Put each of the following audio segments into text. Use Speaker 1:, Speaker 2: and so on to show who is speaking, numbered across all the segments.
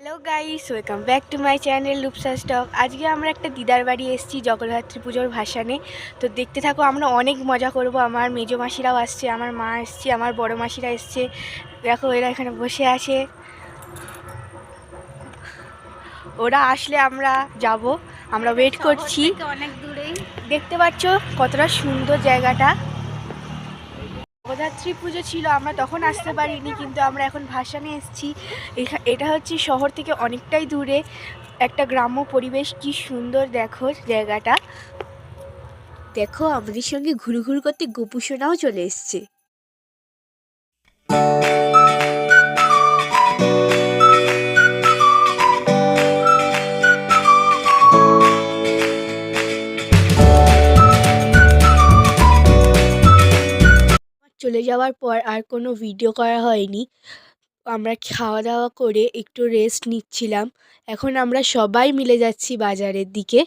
Speaker 1: Hello guys, welcome back to my channel Rupsa stock. আজকে আমরা একটা দিদার বাড়ি এসেছি জগদ্ধাত্রী পুজোর ভাসানে। তো দেখতে থাকো, আমরা অনেক মজা করব। আমার মেজো মাসিরাও আসছে, আমার মা এসছে, আমার বড় মাসিরা এসছে। দেখো এরা এখানে বসে আছে। ওরা আসলে আমরা যাব, আমরা ওয়েট করছি।
Speaker 2: অনেক দূরেই
Speaker 1: দেখতে পাচ্ছ কতটা সুন্দর জায়গাটা। জগদ্ধাত্রী পুজো ছিল, আমরা তখন আসতে পারিনি, কিন্তু আমরা এখন ভাসানে এসেছি। এটা হচ্ছে শহর থেকে অনেকটাই দূরে একটা গ্রাম্য পরিবেশ। কি সুন্দর দেখো জায়গাটা। দেখো আমাদের সঙ্গে ঘুরু ঘুরু করতে গোপুসোনাও চলে এসছে। চলে যাওয়ার পর আর কোনো ভিডিও করা হয়নি। আমরা খাওয়া দাওয়া করে একটু রেস্ট নিচ্ছিলাম। এখন আমরা সবাই মিলে যাচ্ছি বাজারের দিকে।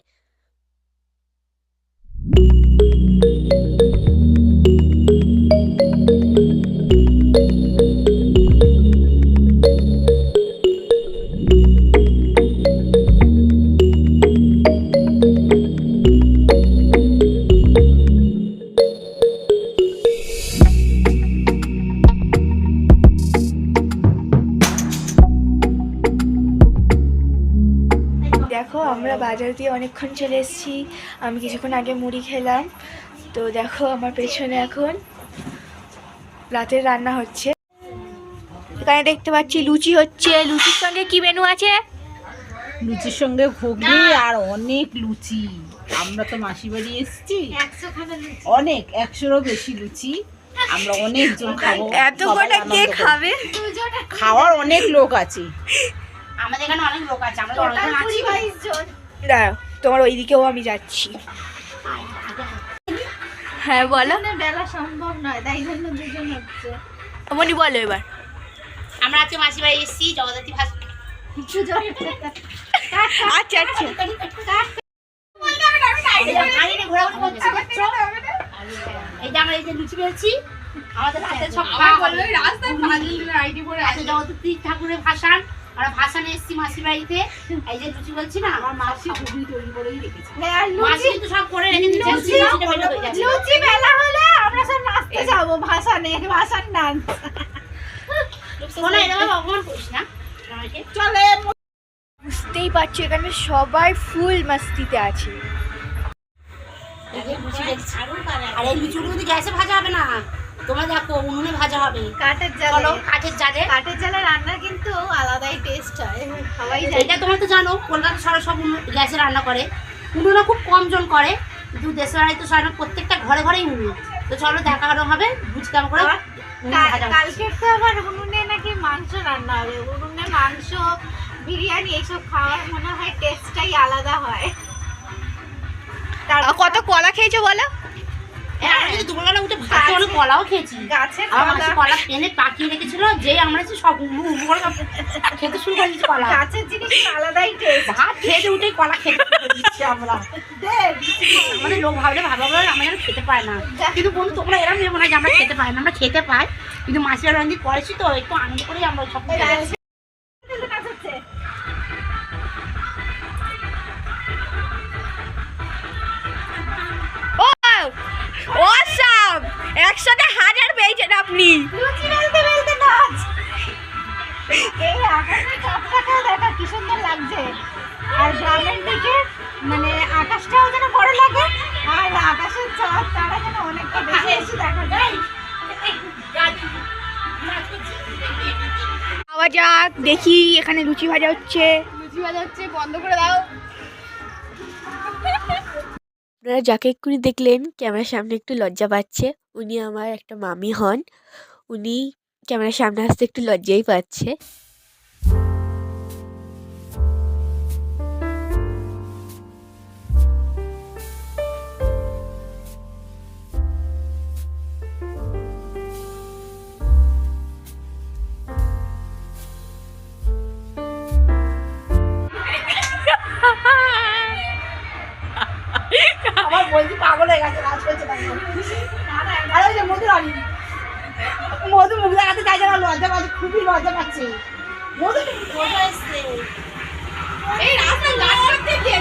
Speaker 1: দেখো আমরা বাজার দিয়ে অনেকক্ষণ চলে এসেছি। আমি কিছুক্ষণ আগে মুড়ি খেলাম। তো দেখো আমার পেছনে এখন রাতের রান্না হচ্ছে। এখানে দেখতে পাচ্ছি লুচি হচ্ছে। লুচির সঙ্গে কি মেনু আছে?
Speaker 2: লুচির সঙ্গে ঘুগনি আর অনেক লুচি। আমরা তো মাসি বাড়ি এসেছি, অনেক 100-এরও বেশি লুচি। আমরা অনেকজন খাবো।
Speaker 1: এত কটা কে খাবে?
Speaker 2: খাওয়ার অনেক লোক আছে।
Speaker 3: আমাদের এখানে অনেক লোক আছে, আমরা অনেকজন আছি।
Speaker 1: দাঁড়াও, তোমার ওইদিকেও আমি যাচ্ছি। হ্যাঁ বলো।
Speaker 2: বেলা সম্ভব নয়, তাই জন্য দুজন হচ্ছে।
Speaker 1: মনি বলো এবার।
Speaker 3: আমরা আজকে মাসি বাড়ি এসেছি জগদ্ধাত্রী ভাস
Speaker 1: আচ্ছা আচ্ছা।
Speaker 3: এই যে আমরা এই যে লুচি পেয়েছি, আমাদের রাতে সব খাওয়া হবে। জগদ্ধাত্রী ঠাকুরের ভাসান, আমরা ভাসানে এসেছি মাসি বাড়িতে। এই যে লুচি বলছি না, আমার মাসি ঘুগনি তৈরি করেই রেখেছে। মাসি কিন্তু সব করে রেখে দিয়েছে।
Speaker 2: লুচি বেলা হলে আমরা সব নাচতে যাবো ভাসানে, ভাসান ডান্স।
Speaker 3: শোনা এরকম অপমান করিস না আমাকে।
Speaker 2: চলে
Speaker 1: বুঝতেই পারছো এখানে সবাই ফুল মাস্তিতে আছে।
Speaker 3: এই যে লুচি দেখছি। আর এই লুচিগুলো কিন্তু গ্যাসে ভাজা হবে না, তোমরা দেখো উনুনে ভাজা হবে।
Speaker 2: কাঠের
Speaker 3: চলো
Speaker 2: জালে,
Speaker 3: কাঠের জালে।
Speaker 2: কাঠের জালে রান্না কিন্তু আলাদাই টেস্ট হয়, সবাই
Speaker 3: এটা তোমরা তো জানো কলকাতা শহরে সব গ্যাসে রান্না করে। উনুনে খুব কম জন করে, কিন্তু দেশের বাড়ি তো সবাই প্রত্যেকটা ঘরে ঘরেই উনুন। তো চলো দেখানো হবে লুচি কেমন করে
Speaker 2: কালকে তো আবার উনুনে নাকি মাংস রান্না হবে। উনুনে মাংস, বিরিয়ানি এইসব খাওয়ার মনে হয় টেস্টটাই আলাদা হয়।
Speaker 1: কত কলা খেয়েছো বলো?
Speaker 3: দুপুরবেলা উঠে ভাত অনেক কলাও খেয়েছি।
Speaker 2: গাছের
Speaker 3: আমার মাসি কলা এনে পাকিয়ে রেখেছিল, যে আমরা সব খেতে শুরু করে দিচ্ছি কলা।
Speaker 2: গাছের জিনিস আলাদাই টেস্ট।
Speaker 3: ভাত খেতে উঠেই কলা খেতে শুরু দিচ্ছি আমরা। আমাদের লোক ভাবলে ভাবা বলে আমরা যেন খেতে পাই না, কিন্তু বন্ধু তোমরা এরকম ভেবো না যে আমরা খেতে পাই না। আমরা খেতে পাই, কিন্তু মাসিরা রান্দি করেছি তো একটু আনন্দ করেই আমরা সব
Speaker 1: অসাম, একসাথে 1000 পেয়েছেন আপনি।
Speaker 2: লুচি বেলতে বেলতে নাচ। এই আকাশের চাঁদটাকেও দেখা কি সুন্দর লাগছে। আর গ্রামের দিকে মানে আকাশটাও যেন বড় লাগে, আর আকাশের চাঁদ তারা যেন অনেকটা বেশি বেশি দেখা যায়।
Speaker 1: খাওয়া যাক, দেখি এখানে লুচি ভাজা হচ্ছে।
Speaker 2: লুচি ভাজা হচ্ছে, বন্ধ করে দাও।
Speaker 1: আপনারা যাকে এক্ষুনি দেখলেন ক্যামেরার সামনে একটু লজ্জা পাচ্ছে, উনি আমার একটা মামি হন। উনি ক্যামেরার সামনে আসতে একটু লজ্জাই পাচ্ছে।
Speaker 3: আমার বলছি পাগল হয়ে গেছে, রাজ করছে না। আর ওই যে মধু রানী, মধু মুখ দেখাতে চাইছে না, লজ্জা পাচ্ছে, খুবই লজ্জা পাচ্ছে। এই রাস্তা গাছ কাটতে দিয়ে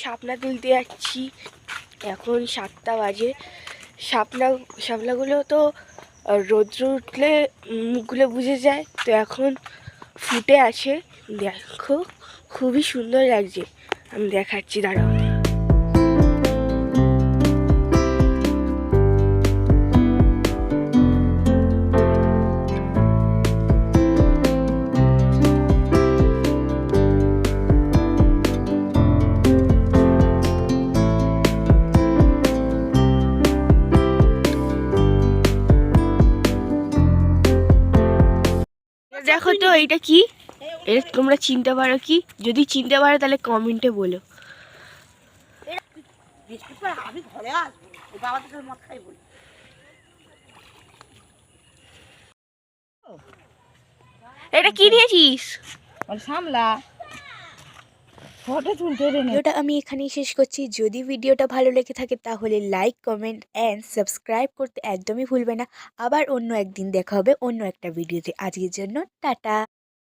Speaker 1: শাপলা তুলতে যাচ্ছি, এখন 7টা বাজে। শাপলাগুলো তো রৌদ্র উঠলে মুখগুলো বুঝে যায়, তো এখন ফুটে আছে। দেখো খুবই সুন্দর লাগছে, আমি দেখাচ্ছি, দাঁড়াও। দেখো তো এইটা কি, এটা তোমরা চিনতে পারো কি? যদি চিনতে পারো তাহলে কমেন্টে বলো।
Speaker 3: আমি ঘরে আসবো, বাবা তো মদ খাই বলি।
Speaker 1: এটা কি নিয়েছিস?
Speaker 2: সামলা ফটো তুলতে
Speaker 1: ভিডিওটা আমি এখানেই শেষ করছি। যদি ভিডিওটা ভালো লেগে থাকে তাহলে লাইক, কমেন্ট অ্যান্ড সাবস্ক্রাইব করতে একদমই ভুলবে না। আবার অন্য একদিন দেখা হবে অন্য একটা ভিডিওতে। আজকের জন্য টাটা।